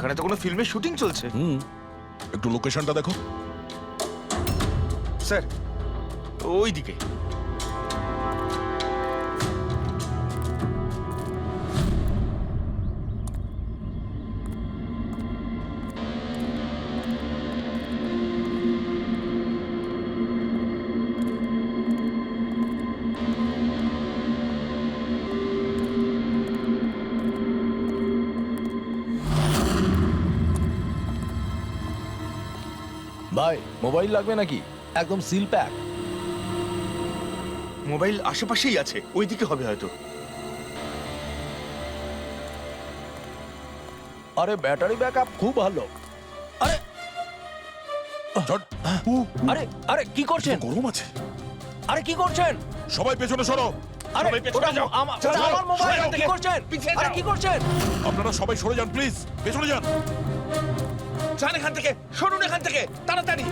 এখানে তো কোনো ফিল্মের শুটিং চলছে। একটু লোকেশনটা দেখো। স্যার ওই দিকে। ভাই মোবাইল লাগবে নাকি? একদম সিল প্যাক। মোবাইল আশেপাশেই আছে, ওই দিকে হবে হয়তো। আরে ব্যাটারি ব্যাকআপ খুব ভালো। আরে চট। আরে আরে কি করছেন? গরম আছে। আরে কি করছেন? সবাই পেছনে সরো। আরে সবাই পেছনে ওটা যাও। ওটা যাও, আমার মোবাইল। সরে যাও কি থেকে। করছেন? পিছিয়ে আরে যাও। কি করছেন? আপনারা সবাই সরে যান প্লিজ, পেছনে যান। যান এখান থেকে, সরুন এখান থেকে তাড়াতাড়ি।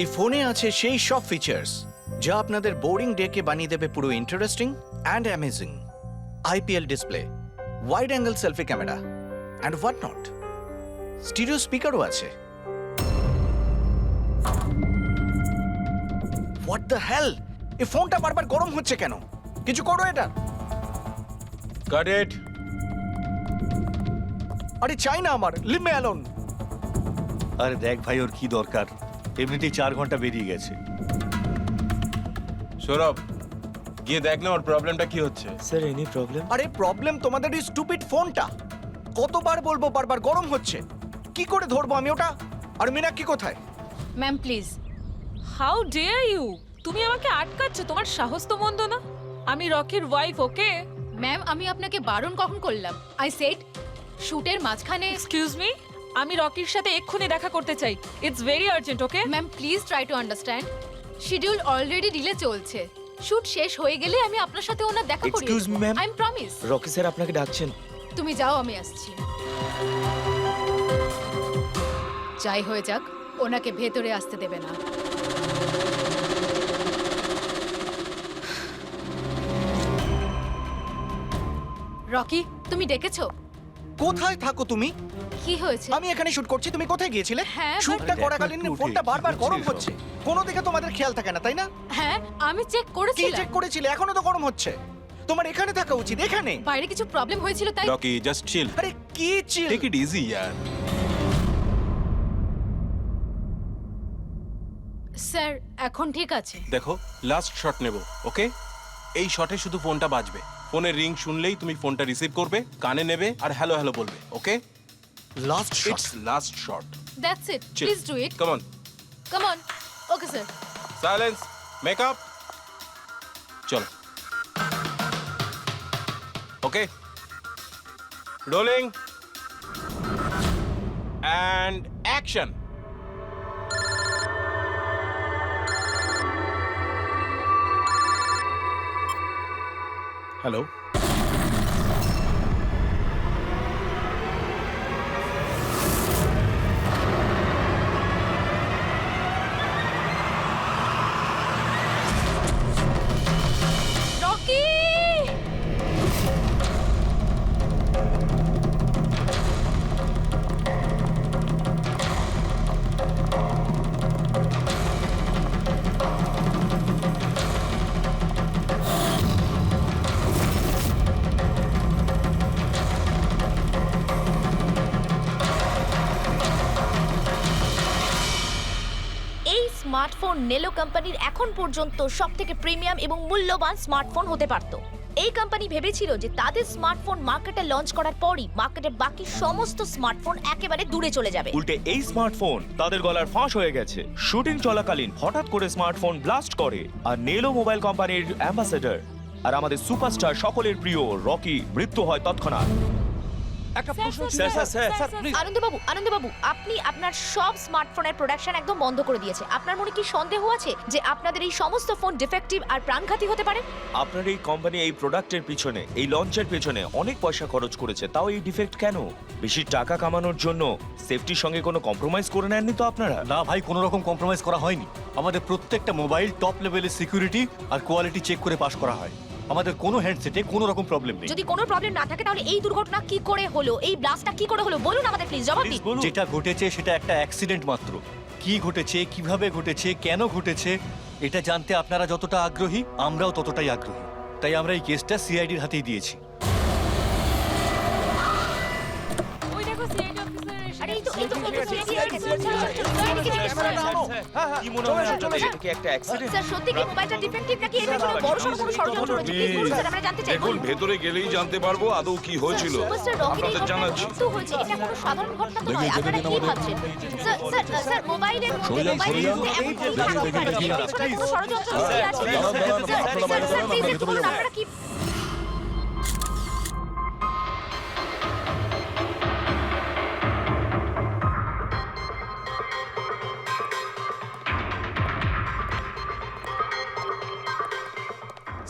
এই ফোনে আছে সেই সব ফিচার্স যা আপনাদের বোরিং ডেকে বানিয়ে দেবে পুরো interesting and amazing. IPL display, wide angle selfie camera and what not. Stereo স্পিকারও আছে। What the hell! এই ফোনটা বারবার গরম হচ্ছে কেন? কিছু করো এটা। Got it. আরে চাই না আমার, লিভ মি অ্যালোন। আরে দেখ ভাই, ওর কি দরকার? এমনিতেই 4 ঘন্টা বেরিয়ে গেছে। সৌরভ, গিয়ে দেখ না ওর প্রবলেমটা কি হচ্ছে। Sir any problem? আরে প্রবলেম তোমাদের এই স্টুপিড ফোনটা। কতবার বলবো, বারবার গরম হচ্ছে। কি করে ধরবো আমি ওটা? আর মীনাক্ষী কোথায়? Ma'am please. How dare you! তুমি আমাকে আটকাচ্ছ, তোমার সাহস তো মন্দ না। আমি রকির ওয়াইফ, ওকে? ম্যাম আমি আপনাকে বারণ কখন করলাম? আই সেড শুটের মাঝখানে। এক্সকিউজ মি, আমি রকির সাথে এক্ষুনি দেখা করতে চাই। It's very urgent, okay? Ma'am please try to understand. Schedule already delay চলছে। শুট শেষ হয়ে গেলে আমি আপনার সাথে ওনার দেখা করিয়ে Excuse me, ma'am. I am promise. Rocky sir আপনাকে ডাকছেন। তুমি যাও, আমি আসছি। যাই হয়ে যাক, ওনাকে ভেতরে আসতে দেবে না। রকি, তুমি ডেকেছো? কোথায় থাকো তুমি? কি হয়েছে? আমি এখানে শুট করছি, তুমি কোথায় গিয়েছিলে? হ্যাঁ, শুটটা but- করাকালীন দেখো একটু ফোনটা উঠে, বারবার কি গরম হচ্ছে হচ্ছে। কোনো দিকে তোমাদের খেয়াল থাকে না, তাই না? হ্যাঁ আমি চেক কি করেছিলাম। চেক করেছিলে? এখনো তো গরম হচ্ছে। তোমার এখানে থাকা উচিত, এখানে। বাইরে কিছু প্রবলেম হয়েছিল তাই। রকি জাস্ট চিল, আরে কি চিল? টেক ইট ইজি ইয়ার। স্যার এখন ঠিক আছে। দেখো লাস্ট শট নেব, ওকে? এই শটে শুধু ফোনটা বাজবে। ফোনের রিং শুনলেই তুমি ফোনটা রিসিভ করবে, কানে নেবে আর হ্যালো হ্যালো বলবে, okay? Last shot. It's last shot. That's it, Chill. Please do it. Come on, come on. Okay sir. Silence, makeup, চলো। Okay, rolling and action. Hello. Rocky! এই স্মার্টফোন নেলো কোম্পানির এখন পর্যন্ত সবথেকে প্রিমিয়াম এবং মূল্যবান স্মার্টফোন হতে পারত। এই কোম্পানি ভেবেছিল যে তাদের স্মার্টফোন মার্কেটে লঞ্চ করার পরই মার্কেটের বাকি সমস্ত স্মার্টফোন একেবারে দূরে চলে যাবে। উল্টে এই স্মার্টফোন তাদের গলার ফাঁস হয়ে গেছে। শুটিং চলাকালীন হঠাৎ করে স্মার্টফোন ব্লাস্ট করে আর নেলো মোবাইল কোম্পানির অ্যাম্বাসেডর আর আমাদের সুপারস্টার সকলের প্রিয় রকি মৃত্যু হয় তৎক্ষণাৎ। একটা প্রশ্ন ছিল। আনন্দবাবু আপনি আপনার সব স্মার্টফোনের প্রোডাকশন একদম বন্ধ করে দিয়েছে। আপনার মনে কি সন্দেহ আছে যে আপনাদের এই সমস্ত ফোন ডিফেক্টিভ আর প্রাণঘাতী হতে পারে? আপনার এই কোম্পানি এই প্রোডাক্টের পিছনে, এই লঞ্চের পেছনে অনেক পয়সা খরচ করেছে, তাও এই ডিফেক্ট কেন? বেশি টাকা কামানোর জন্য সেফটির সঙ্গে কোনো কম্প্রোমাইজ করে নেননি তো আপনারা? না ভাই, কোনো রকম কম্প্রোমাইজ করা হয়নি। আমাদের প্রত্যেকটা মোবাইল টপ লেভেলের সিকিউরিটি আর কোয়ালিটি চেক করে পাস করা হয়। আমাদের কোনো হ্যান্ডসেটে কোনো রকম প্রবলেম নেই। যদি কোনো প্রবলেম না থাকে তাহলে এই দুর্ঘটনা কি করে হলো, এই ব্লাস্টটা কি করে হলো বলুন আমাদের প্লিজ, জবাব দিন। যেটা ঘটেছে সেটা একটা অ্যাক্সিডেন্ট মাত্র। কি ঘটেছে, কিভাবে ঘটেছে, কেন ঘটেছে এটা জানতে আপনারা যতটা আগ্রহী আমরাও ততটাই আগ্রহী। তাই আমরা এই কেসটা সিআইডির হাতেই দিয়েছি। ওই দেখো সিআইডি অফিসার আরে এই তো কি মনে হয় আপনাদের, এটা কি একটা অ্যাক্সিডেন্ট? স্যার সত্যি কি মোবাইলটা ডিফেক্টিভ নাকি এটার জন্য বড়সড় কোনো ষড়যন্ত্র রয়েছে? প্লিজ বলুন স্যার, আমরা জানতে চাই। দেখুন, ভেতরে গেলেই জানতে পারবো আদৌ কি হয়েছিল। সুপারস্টার রকির আপনাদের জানাচ্ছি। মৃত্যু হয়েছে, এটা কোনো সাধারণ ঘটনা তো নয়। যেতে আপনারা দিন কি আমাদের। ভাবছেন? স্যার মোবাইলের মধ্যে সরে যান, মোবাইলের সরে যান। মধ্যে এমন কোনো কাজ হতে পারে না। এর পেছনে কোনো ষড়যন্ত্র লুকিয়ে আছে। আপনারা বাইরে দাঁড়ান, প্লিজ আমরা একটু ভেতরে বলুন, যাবো। আপনারা কি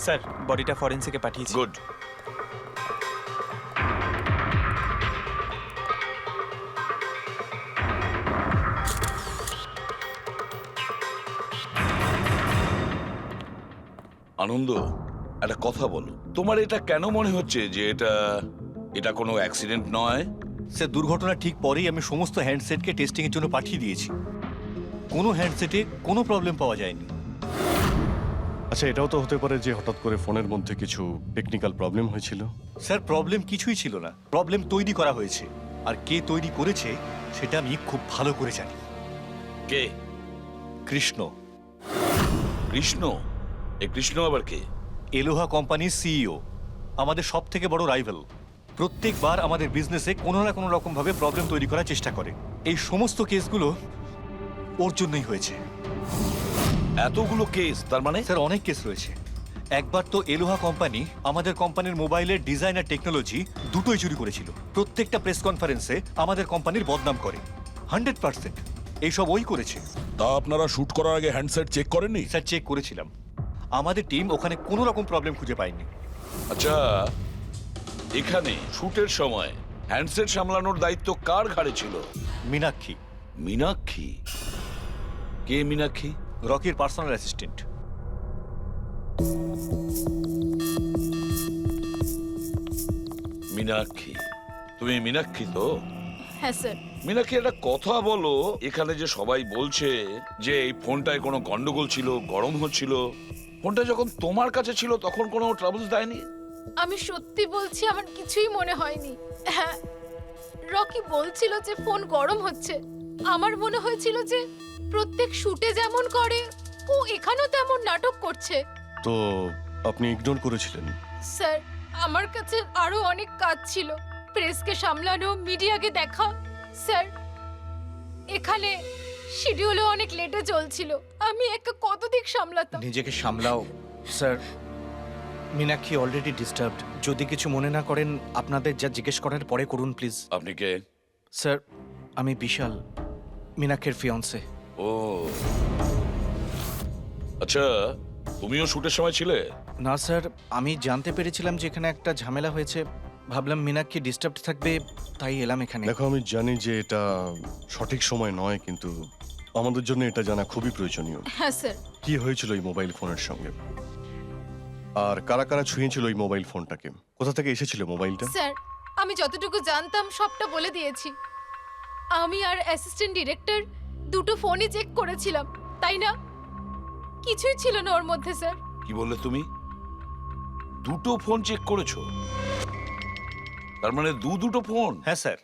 স্যার বডিটা ফরেন্সিকে পাঠিয়েছি। গুড। আনন্দ, একটা কথা বলো, তোমার এটা কেন মনে হচ্ছে যে এটা কোনো অ্যাক্সিডেন্ট নয়? স্যার দুর্ঘটনা ঠিক পরেই আমি সমস্ত হ্যান্ডসেটকে টেস্টিং এর জন্য পাঠিয়ে দিয়েছি। কোনো হ্যান্ডসেটে কোনো প্রবলেম পাওয়া যায়নি। আচ্ছা, এটাও তো হতে পারে যে হঠাৎ করে ফোনের মধ্যে কিছু টেকনিক্যাল প্রবলেম হয়েছিল। স্যার প্রবলেম কিছুই ছিল না, প্রবলেম তৈরি করা হয়েছে। আর কে তৈরি করেছে সেটা আমি খুব ভালো করে জানি। কে? কৃষ্ণ। কৃষ্ণ? এই কৃষ্ণ আবার কে? এলোহা কোম্পানির সিইও, আমাদের সব থেকে বড় রাইভাল। প্রত্যেকবার আমাদের বিজনেসে কোনো না কোনো রকম ভাবে প্রবলেম তৈরি করার চেষ্টা করে। এই সমস্ত কেসগুলো ওর জন্যই হয়েছে। এতগুলো কেস? তার মানে স্যার অনেক কেস রয়েছে। একবার তো এলোহা কোম্পানি আমাদের কোম্পানির মোবাইলের ডিজাইন আর টেকনোলজি দুটোই চুরি করেছিল। প্রত্যেকটা প্রেস কনফারেন্সে আমাদের কোম্পানির বদনাম করে। 100% এইসব ওই করেছে। তা আপনারা শুট করার আগে হ্যান্ডসেট চেক করেননি? স্যার চেক করেছিলাম, আমাদের টিম ওখানে কোনো রকম প্রবলেম খুঁজে পায়নি। আচ্ছা, এখানে শুটের সময় হ্যান্ডসেট সামলানোর দায়িত্ব কার ঘাড়ে ছিল? মীনাক্ষী। মীনাক্ষী? কে মীনাক্ষী? রকির পার্সোনাল অ্যাসিস্ট্যান্ট। মীনাক্ষী? তুমি মীনাক্ষী তো? হ্যাঁ স্যার। মীনাক্ষী, একটা কথা বলো, এখানে যে সবাই বলছে যে এই ফোনটায় কোনো গন্ডগোল ছিল, গরম হচ্ছিল, ফোনটা যখন তোমার কাছে ছিল তখন কোনো ট্রাবলস দেয়নি? আমি সত্যি বলছি, আমার কিছুই মনে হয়নি। হ্যাঁ, রকি বলছিল যে ফোন গরম হচ্ছে। আমার মনে হয়েছিল যে প্রত্যেক শুটে যেমন করে ও এখানেও তেমন নাটক করছে। তো আপনি ইগনোর করেছিলেন? স্যার, আমার কাছে আরো অনেক কাজ ছিল, প্রেসকে সামলানো, মিডিয়াকে দেখা। স্যার, এখানে শিডিউলও অনেক লেটে চলছিল, আমি একা কত দিক সামলাতাম। নিজেকে সামলাও স্যার। Meenakshi already disturbed. যদি কিছু মনে না করেন আপনাদের যা জিজ্ঞেস করার পরে করুন প্লিজ। আপনি কে? স্যার আমি বিশাল, মীনাক্ষীর ফিয়ন্সে। ও আচ্ছা, তুমিও শুটের সময় ছিলে? না স্যার, আমি জানতে পেরেছিলাম যে এখানে একটা ঝামেলা হয়েছে, ভাবলাম মীনাক্ষী ডিস্টার্বড থাকবে, তাই এলাম এখানে। দেখো, আমি জানি যে এটা সঠিক সময় নয়, কিন্তু আমাদের জন্য এটা জানা খুবই প্রয়োজনীয়। হ্যাঁ স্যার। কি হয়েছিল এই মোবাইল ফোনের সঙ্গে, আর কারা কারা ছুঁয়েছিল এই মোবাইল ফোনটাকে, কোথা থেকে এসেছিল মোবাইলটা? স্যার, আমি যতটুকু জানতাম সবটা বলে দিয়েছি। আমি আর অ্যাসিস্ট্যান্ট ডিরেক্টর দুটো ফোনই চেক করেছিলাম, তাই না? কিছুই ছিল না ওর মধ্যে স্যার। কি বললে তুমি? দুটো ফোন চেক করেছো? তার মানে দুটো ফোন? হ্যাঁ স্যার,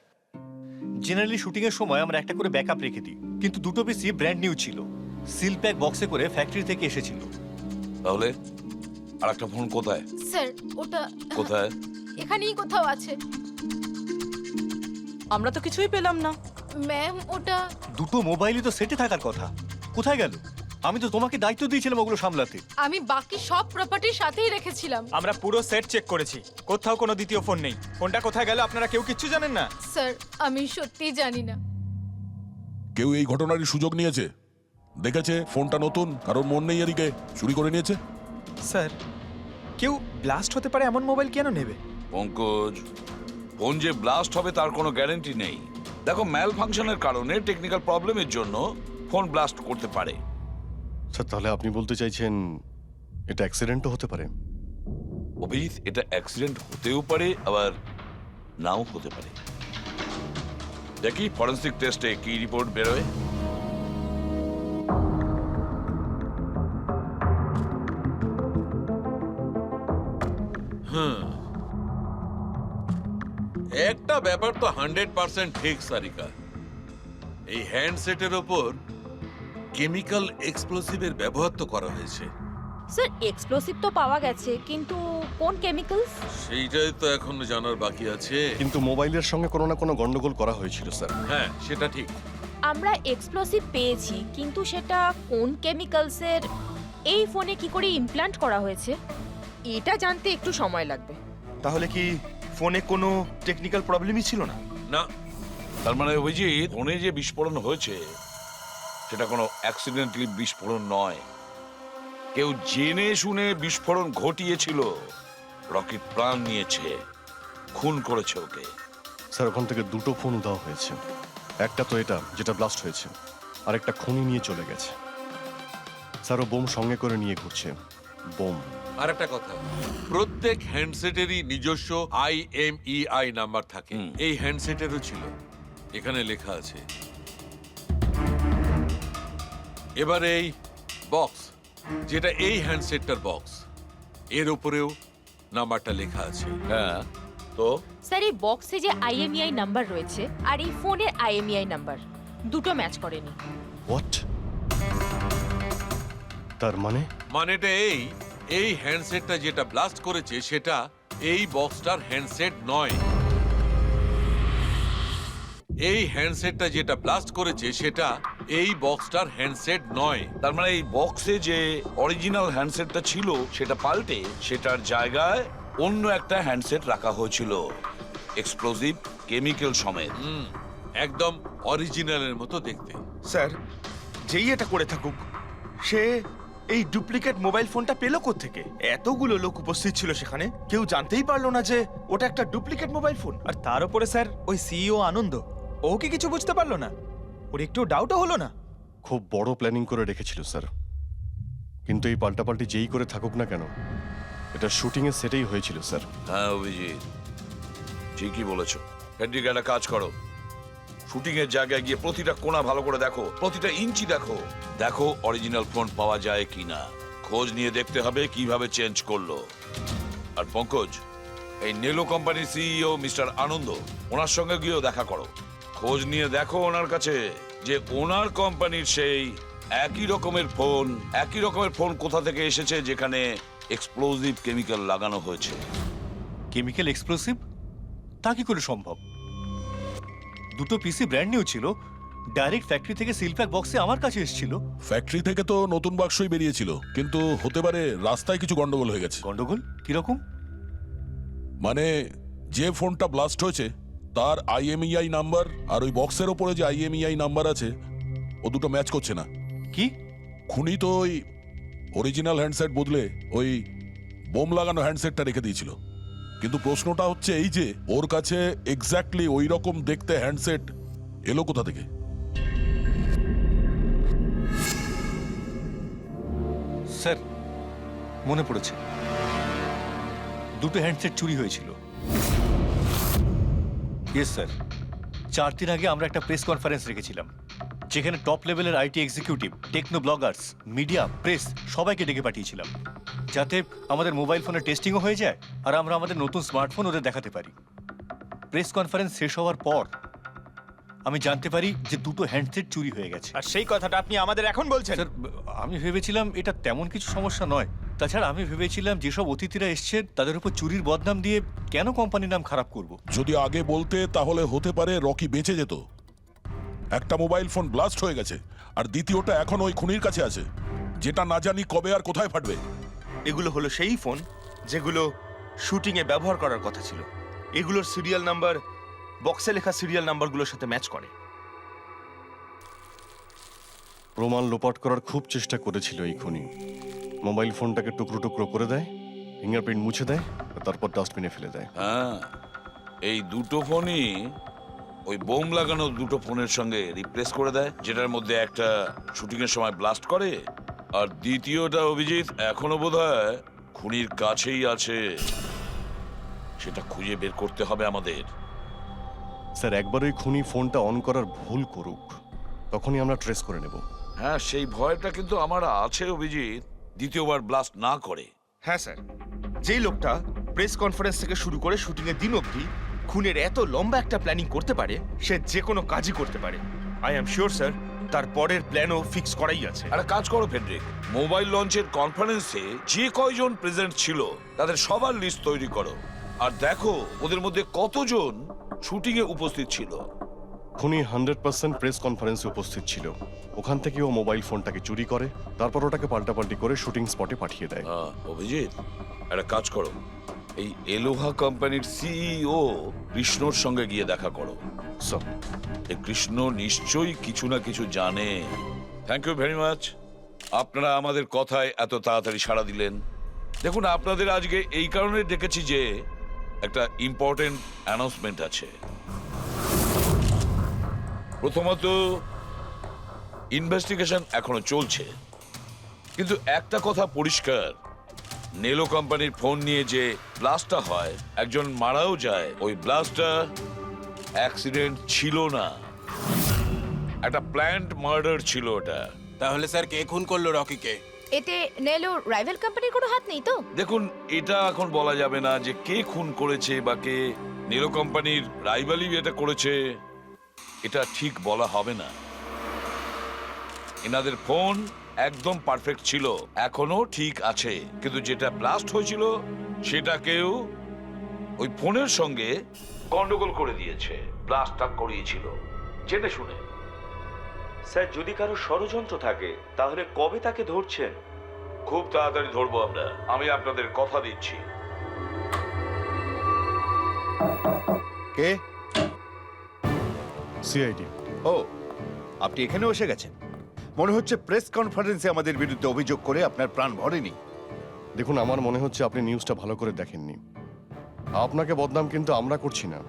জেনারেলি শুটিং এর সময় আমরা একটা করে ব্যাকআপ রেখে দিই, কিন্তু দুটো পিসই ব্র্যান্ড নিউ ছিল, সিল প্যাক বক্সে করে ফ্যাক্টরি থেকে এসেছিল। তাহলে আরেকটা ফোন কোথায়? স্যার, ওটা কোথায়? এখানেই কোথাও আছে। আমরা তো কিছুই পেলাম না। ম্যাম, ওটা দুটো মোবাইলই তো সেটে থাকার কথা, কোথায় গেল? আমি তো তোমাকে দায়িত্ব দিয়েছিলাম ওগুলো সামলাতে। আমি বাকি সব প্রপার্টির সাথেই রেখেছিলাম। আমরা পুরো সেট চেক করেছি, কোথাও কোনো দ্বিতীয় ফোন নেই। ফোনটা কোথায় গেল আপনারা কেউ কিচ্ছু জানেন না? স্যার, আমি সত্যিই জানি না। কেউ এই ঘটনারই সুযোগ নিয়েছে? দেখেছে ফোনটা নতুন, কারোর মন নেই এদিকে, চুরি করে নিয়েছে? স্যার, কেউ ব্লাস্ট হতে পারে এমন মোবাইল কেন নেবে? পঙ্কজ, ফোন যে ব্লাস্ট হবে তার কোনো গ্যারান্টি নেই। দেখো, ম্যাল ফাংশনের কারণে, টেকনিক্যাল প্রবলেমের জন্য ফোন ব্লাস্ট করতে পারে। স্যার তাহলে আপনি বলতে চাইছেন এটা অ্যাক্সিডেন্টও হতে পারে? অভিজিৎ, এটা অ্যাক্সিডেন্ট হতেও পারে, আবার নাও হতে পারে। দেখি ফরেন্সিক টেস্টে কি রিপোর্ট বেরোয়। একটা ব্যাপার তো 100% ঠিক সারিকা, এই হ্যান্ডসেটের ওপর কেমিক্যাল এক্সপ্লোসিভের ব্যবহার তো করা হয়েছে। স্যার, এক্সপ্লোসিভ তো পাওয়া গেছে, কিন্তু কোন কেমিক্যালস? সেইটাই তো এখন জানার বাকি আছে। কিন্তু মোবাইলের সঙ্গে কোনো না কোনো গন্ডগোল করা হয়েছিল স্যার। হ্যাঁ, সেটা ঠিক। আমরা এক্সপ্লোসিভ পেয়েছি, কিন্তু সেটা কোন কেমিক্যালসের, এই ফোনে কি করে ইমপ্ল্যান্ট করা হয়েছে, এটা জানতে একটু সময় লাগবে। তাহলে কি ফোনে কোনো টেকনিক্যাল প্রবলেমই ছিল না? না, তার মানে অভিজিৎ, ফোনে যে বিস্ফোরণ হয়েছে সেটা কোনো অ্যাক্সিডেন্টালি বিস্ফোরণ নয়। কেউ জেনে শুনে বিস্ফোরণ ঘটিয়েছিল, রকির প্রাণ নিয়েছে, খুন করেছে ওকে। স্যার ওখান থেকে দুটো ফোন উধাও হয়েছে। একটা তো এটা যেটা ব্লাস্ট হয়েছে, আর একটা খুনি নিয়ে চলে গেছে। স্যার ও বোম সঙ্গে করে নিয়ে ঘুরছে, বোম। আর একটা কথা, প্রত্যেক হ্যান্ডসেটেরই নিজস্ব IMEI নাম্বার থাকে। এই হ্যান্ডসেটেরও ছিল, এখানে লেখা আছে। এবার এই বক্স, যেটা এই হ্যান্ডসেটটার বক্স, এর উপরেও নাম্বারটা লেখা আছে। হ্যাঁ, তো স্যার, এই বক্সে যে IMEI নাম্বার রয়েছে আর এই ফোনের IMEI নাম্বার দুটো ম্যাচ করেনি। হোয়াট? তার মানে? মানেটা এই হ্যান্ডসেটটা যেটা ব্লাস্ট করেছে সেটা এই বক্সটার হ্যান্ডসেট নয়। এই হ্যান্ডসেটটা যেটা ব্লাস্ট করেছে সেটা এই বক্সটার হ্যান্ডসেট নয়। তার মানে এই বক্সে যে অরিজিনাল হ্যান্ডসেটটা ছিল সেটা পাল্টে সেটার জায়গায় অন্য একটা হ্যান্ডসেট রাখা হয়েছিল, এক্সপ্লোসিভ কেমিক্যাল সমেত। একদম অরিজিনালের মতো দেখতে। স্যার, যেই এটা করে থাকুক, সে এই ডুপ্লিকেট মোবাইল ফোনটা পেল কোত্থেকে? এতগুলো লোক উপস্থিত ছিল সেখানে, কেউ জানতেই পারলো না যে ওটা একটা ডুপ্লিকেট মোবাইল ফোন। আর তার উপরে স্যার ওই সিইও আনন্দ, ও কি কিছু বুঝতে পারলো না? ওর একটু ডাউটও হলো না? খুব বড় প্ল্যানিং করে রেখেছিল স্যার। কিন্তু এই পাল্টাপাল্টি যেই করে থাকুক না কেন, এটা শুটিং এর সেটেই হয়েছিল স্যার। হ্যাঁ অভিজিৎ, ঠিকই বলেছ। ফেডরিক, একটা কাজ করো, শুটিং এর জায়গায় গিয়ে প্রতিটা কোণা ভালো করে দেখো, প্রতিটা ইঞ্চি দেখো, দেখো অরিজিনাল ফোন পাওয়া যায় কিনা। খোঁজ নিয়ে দেখতে হবে কিভাবে চেঞ্জ করলো। আর পঙ্কজ, এই নেলো কোম্পানির সিইও মিস্টার আনন্দ, ওনার সঙ্গে গিয়েও দেখা করো। খোঁজ নিয়ে দেখো ওনার কাছে যে ওনার কোম্পানির সেই একই রকমের ফোন কোথা থেকে এসেছে যেখানে এক্সপ্লোসিভ কেমিক্যাল লাগানো হয়েছে। Chemical explosive? তা কি করে সম্ভব? দুটো পিসি ব্র্যান্ড নিউ ছিল, ডাইরেক্ট ফ্যাক্টরি থেকে সিলপ্যাক বক্সে আমার কাছে এসেছিল। ফ্যাক্টরি থেকে তো নতুন বাক্সই বেরিয়েছিল, কিন্তু হতে পারে রাস্তায় কিছু গন্ডগোল হয়ে গেছে। গন্ডগোল কিরকম? মানে যে ফোনটা ব্লাস্ট হয়েছে তার IMEI নাম্বার আর ওই বক্সের ওপরে যে IMEI নাম্বার আছে ও দুটো ম্যাচ করছে না। কি? খুনি তো ওই অরিজিনাল হ্যান্ডসেট বদলে ওই বোম লাগানো হ্যান্ডসেটটা রেখে দিয়েছিল। কিন্তু প্রশ্নটা হচ্ছে এই যে ওর কাছে এক্স্যাক্টলি ওই রকম দেখতে হ্যান্ডসেট এলো কোথা থেকে? স্যার, মনে পড়েছে, দুটো হ্যান্ডসেট চুরি হয়েছিল। ইয়েস স্যার, 4 দিন আগে আমরা একটা প্রেস কনফারেন্স রেখেছিলাম, যেখানে টপ লেভেলের IT executive, techno bloggers, media, press সবাইকে ডেকে পাঠিয়েছিলাম, যাতে আমাদের মোবাইল ফোনের টেস্টিংও হয়ে যায় আর আমরা আমাদের নতুন স্মার্টফোন ওদের দেখাতে পারি। প্রেস কনফারেন্স শেষ হওয়ার পর আমি জানতে পারি যে দুটো হ্যান্ডসেট চুরি হয়ে গেছে। আর সেই কথাটা আপনি আমাদের এখন বলছেন? স্যার, আমি ভেবেছিলাম এটা তেমন কিছু সমস্যা নয়। তাছাড়া আমি ভেবেছিলাম যেসব অতিথিরা এসছেন তাদের উপর চুরির বদনাম দিয়ে কেন কোম্পানির নাম খারাপ করব। যদি আগে বলতে তাহলে হতে পারে রকি বেঁচে যেত। একটা মোবাইল ফোন ব্লাস্ট হয়ে গেছে আর দ্বিতীয়টা এখন ওই খুনির কাছে আছে, যেটা না জানি কবে আর কোথায় ফাটবে। এগুলো হলো সেই ফোন যেগুলো শুটিংয়ে ব্যবহার করার কথা ছিল। এগুলোর সিরিয়াল নাম্বার বক্সে লেখা সিরিয়াল নাম্বারগুলোর সাথে ম্যাচ করে। প্রমাণ লোপাট করার খুব চেষ্টা করেছিল এই খুনি। মোবাইল ফোনটাকে টুকরো টুকরো করে দেয়, ফিঙ্গারপ্রিন্ট মুছে দেয়, আর তারপর ডাস্টবিনে ফেলে দেয়। হ্যাঁ, এই দুটো ফোনই ওই বোম লাগানো দুটো ফোনের সঙ্গে রিপ্লেস করে দেয়, যেটার মধ্যে একটা শুটিং এর সময় ব্লাস্ট করে আর দ্বিতীয়টা অভিজিৎ এখনো বোধহয় খুনির কাছেই আছে। সেটা খুঁজে বের করতে হবে আমাদের। স্যার, একবার ওই খুনি ফোনটা অন করার ভুল করুক, তখনই আমরা ট্রেস করে নেব। হ্যাঁ, সেই ভয়টা কিন্তু আমার আছে অভিজিৎ, দ্বিতীয়বার ব্লাস্ট না করে। হ্যাঁ স্যার, যেই লোকটা প্রেস কনফারেন্স থেকে শুরু করে শুটিং এর দিন অবধি খুনের এত লম্বা একটা প্ল্যানিং করতে পারে, সে যে কোনো কাজই করতে পারে। আই এম শিওর স্যার, তার পরের প্ল্যানও ফিক্স করাই আছে। একটা কাজ করো ফেডরিক, মোবাইল লঞ্চের কনফারেন্সে যে কয়জন প্রেজেন্ট ছিল তাদের সবার লিস্ট তৈরি করো আর দেখো ওদের মধ্যে কতজন শুটিং এ উপস্থিত ছিল। খুনি 100% প্রেস কনফারেন্সে উপস্থিত ছিল। ওখান থেকে ও মোবাইল ফোনটাকে চুরি করে, তারপর ওটাকে পাল্টাপাল্টি করে শুটিং স্পটে পাঠিয়ে দেয়। অভিজিৎ, একটা কাজ করো, এই এলোহা কোম্পানির সিইও কৃষ্ণর সঙ্গে গিয়ে দেখা করো। স্যার, এই কৃষ্ণ নিশ্চয়ই কিছু না কিছু জানে। থ্যাংক ইউ ভেরি মাচ, আপনারা আমাদের কথায় এত তাড়াতাড়ি সাড়া দিলেন। দেখুন, আপনাদের আজকে এই কারণে ডেকেছি যে একটা ইম্পর্টেন্ট অ্যানাউন্সমেন্ট আছে। প্রথমত, ইনভেস্টিগেশন এখনো চলছে, কিন্তু একটা কথা পরিষ্কার, নেলো কোম্পানির ফোন নিয়ে যে ব্লাস্টটা হয়, একজন মারাও যায়, ওই ব্লাস্টটা অ্যাক্সিডেন্ট ছিল না, একটা প্ল্যান্ড মার্ডার ছিল ওটা। তাহলে স্যার কে খুন করলো রকিকে? এতে নেলো রাইভাল কোম্পানির কোনো হাত নেই তো? দেখুন, এটা এখন বলা যাবে না যে কে খুন করেছে বা কে নেলো কোম্পানির রাইভালি এটা করেছে, এটা ঠিক বলা হবে না। এনাদের ফোন একদম পারফেক্ট ছিল, এখনো ঠিক আছে, কিন্তু যেটা ব্লাস্ট হয়েছিল সেটা কেউ ওই ফোনের সঙ্গে গন্ডগোল করে দিয়েছে, ব্লাস্টটা করিয়েছিল জেনে শুনে। স্যার, যদি কারো ষড়যন্ত্র থাকে তাহলে কবে তাকে ধরছেন? খুব তাড়াতাড়ি ধরবো আমরা, আমি আপনাদের কথা দিচ্ছি। কে? সিআইডি। ও, আপনি এখানেও এসে গেছেন। মনে হচ্ছে প্রেস কনফারেন্সে আমাদের বিরুদ্ধে অভিযোগ করে আপনার প্রাণ ভরেনি। দেখুন, আমার মনে হচ্ছে আপনি নিউজটা ভালো করে দেখেননি। আপনাকে বদনাম কিন্তু আমরা করছি না,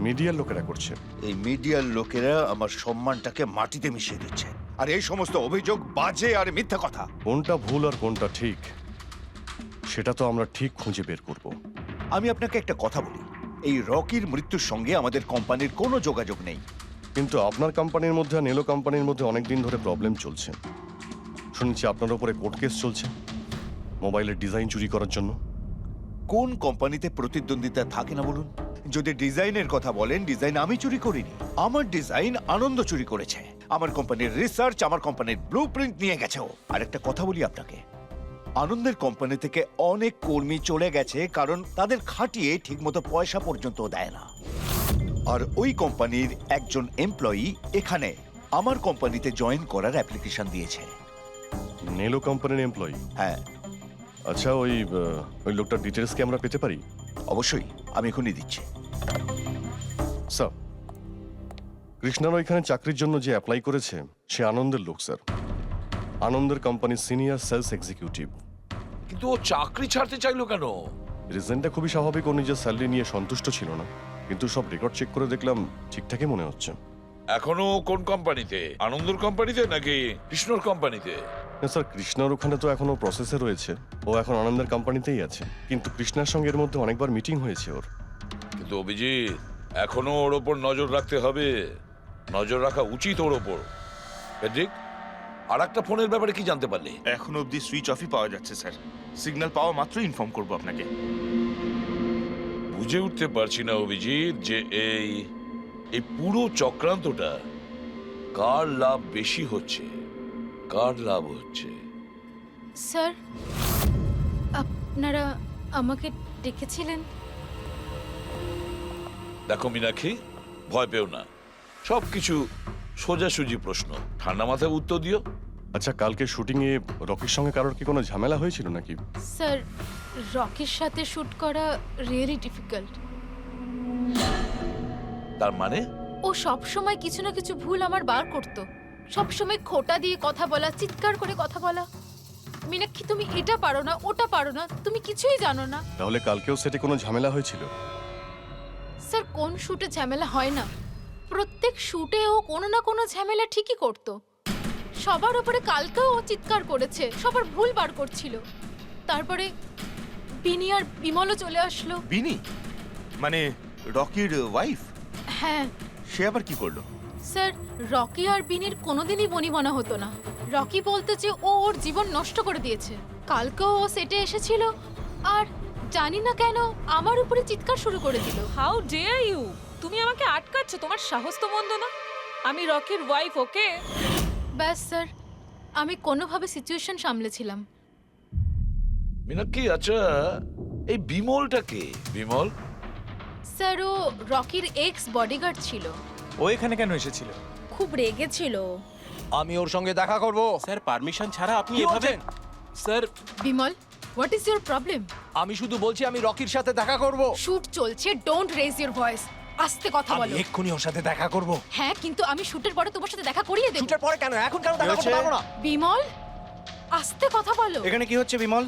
মিডিয়ার লোকেরা করছে। এই মিডিয়ার লোকেরা আমার সম্মানটাকে মাটিতে মিশিয়ে দিচ্ছে, আর এই সমস্ত অভিযোগ বাজে আর মিথ্যা কথা। কোনটা ভুল আর কোনটা ঠিক সেটা তো আমরা ঠিক খুঁজে বের করব। আমি আপনাকে একটা কথা বলি, এই রকির মৃত্যুর সঙ্গে আমাদের কোম্পানির কোনো যোগাযোগ নেই। কিন্তু আপনার কোম্পানির মধ্যে আর নেলো কোম্পানির মধ্যে অনেক দিন ধরে প্রবলেম চলছে। শুনছি আপনার উপরে কোর্ট কেস চলছে মোবাইলের ডিজাইন চুরি করার জন্য। কোন কোম্পানিতে প্রতিদ্বন্দ্বিতা থাকে না বলুন? যদি ডিজাইনের কথা বলেন, ডিজাইন আমি চুরি করিনি, আমার ডিজাইন আনন্দ চুরি করেছে। আমার কোম্পানির রিসার্চ, আমার কোম্পানির ব্লুপ্রিন্ট নিয়ে গেছে ও। আর একটা কথা বলি আপনাকে, আনন্দের কোম্পানি থেকে অনেক কর্মী চলে গেছে কারণ তাদের খাটিয়ে ঠিকমতো পয়সা পর্যন্ত দেয় না। আর ওই কোম্পানির একজন এমপ্লয়ি এখানে আমার কোম্পানিতে জয়েন করার অ্যাপ্লিকেশন দিয়েছে। নেলো কোম্পানির এমপ্লয়ি? হ্যাঁ। আচ্ছা, ওই লোকটার ডিটেলস কি আমরা পেতে পারি? অবশ্যই, আমি এখনই দিচ্ছি। স্যার, কৃষ্ণার ওইখানে চাকরির জন্য যে অ্যাপ্লাই করেছে সে আনন্দের লোক স্যার, আনন্দের কোম্পানির সিনিয়র সেলস এক্সিকিউটিভ। কিন্তু ও চাকরি ছাড়তে চাইলো কেন? রিজনটা খুবই স্বাভাবিক, ও নিজের স্যালারি নিয়ে সন্তুষ্ট ছিল না, কিন্তু সব রেকর্ড চেক করে দেখলাম ঠিকঠাকই মনে হচ্ছে। এখনো কোন কোম্পানিতে? আনন্দর কোম্পানিতে নাকি কৃষ্ণর কোম্পানিতে? না স্যার, কৃষ্ণার ওখানে তো এখনো প্রসেসে রয়েছে, ও এখন আনন্দের কোম্পানিতেই আছে, কিন্তু কৃষ্ণার সঙ্গে এর মধ্যে অনেকবার মিটিং হয়েছে ওর। কিন্তু অভিজিৎ, এখনো ওর ওপর নজর রাখতে হবে, নজর রাখা উচিত ওর ওপর। ফেডরিক, আর একটা ফোনের ব্যাপারে কি জানতে পারলে? এখনো অবধি সুইচ অফই পাওয়া যাচ্ছে স্যার, সিগন্যাল পাওয়া মাত্রই ইনফর্ম করবো আপনাকে। বুঝে উঠতে পারছি না অভিজিৎ যে এই পুরো চক্রান্তটা কার লাভ বেশি হচ্ছে, কার লাভ হচ্ছে। স্যার, আপনারা আমাকে ডেকেছিলেন? দেখো মীনাক্ষী, ভয় পেও না, সবকিছু সোজাসুজি প্রশ্ন, ঠান্ডা মাথায় উত্তর দিও। আচ্ছা, কালকে শুটিংয়ে রকির সঙ্গে কারোর কি কোনো ঝামেলা হয়েছিল নাকি? স্যার, রকির সাথে শুট করা রিয়েলি ডিফিকাল্ট। তার মানে? ও সব সময় কিছু না কিছু ভুল আমার বার করতো। সব সময় খোঁটা দিয়ে কথা বলা, চিৎকার করে কথা বলা। মীনাক্ষী, তুমি এটা পারো না, ওটা পারো না, তুমি কিছুই জানো না। তাহলে কালকেও সেটে কোনো ঝামেলা হয়েছিল? স্যার, কোন শুটে ঝামেলা হয় না? প্রত্যেক শুটে ও কোনো না কোনো ঝামেলা ঠিকই করতো। সবার উপরে কালকেও ও চিৎকার করেছে, সবার ভুল বার করছিল। তারপরে বিনি আর বিমলও চলে আসলো। বিনি মানে রকির ওয়াইফ? হ্যাঁ সে আবার কি করলো? স্যার, রকি আর বিনির কোনোদিনই বনিবনা হতো না। রকি বলতে যে ও ওর জীবন নষ্ট করে দিয়েছে। কালকেও ও সেটে এসেছিল আর জানি না কেন আমার উপরে চিৎকার শুরু করে দিল। How dare you! তুমি আমাকে আটকাচ্ছ, তোমার সাহস তো মন্দ না। আমি রকির ওয়াইফ, ওকে? ব্যাস স্যার, আমি কোনোভাবে সিচুয়েশন সামলেছিলাম। মীনাক্ষী, আচ্ছা এই বিমলটা কে? বিমল? স্যার, ও রকির এক্স বডিগার্ড ছিল। ও এখানে কেন এসেছিল? খুব রেগেছিল। আমি ওর সঙ্গে দেখা করব। স্যার, পারমিশন ছাড়া আপনি কি এভাবে? বলছেন? Sir, Bimal, what is your problem? আমি শুধু বলছি আমি রকির সাথে দেখা করব। শুট চলছে, ডোন্ট রেজ ইওর ভয়েস। আস্তে কথা আমি বলো। এক্ষুনি ওর সাথে দেখা করব। হ্যাঁ, কিন্তু আমি শুটের পরে তোমার সাথে দেখা করিয়ে দেব। শুটের পরে কেন? এখন কেন দেখা করতে পারবো না? বিমল, আস্তে কথা বলো। এখানে কি হচ্ছে বিমল?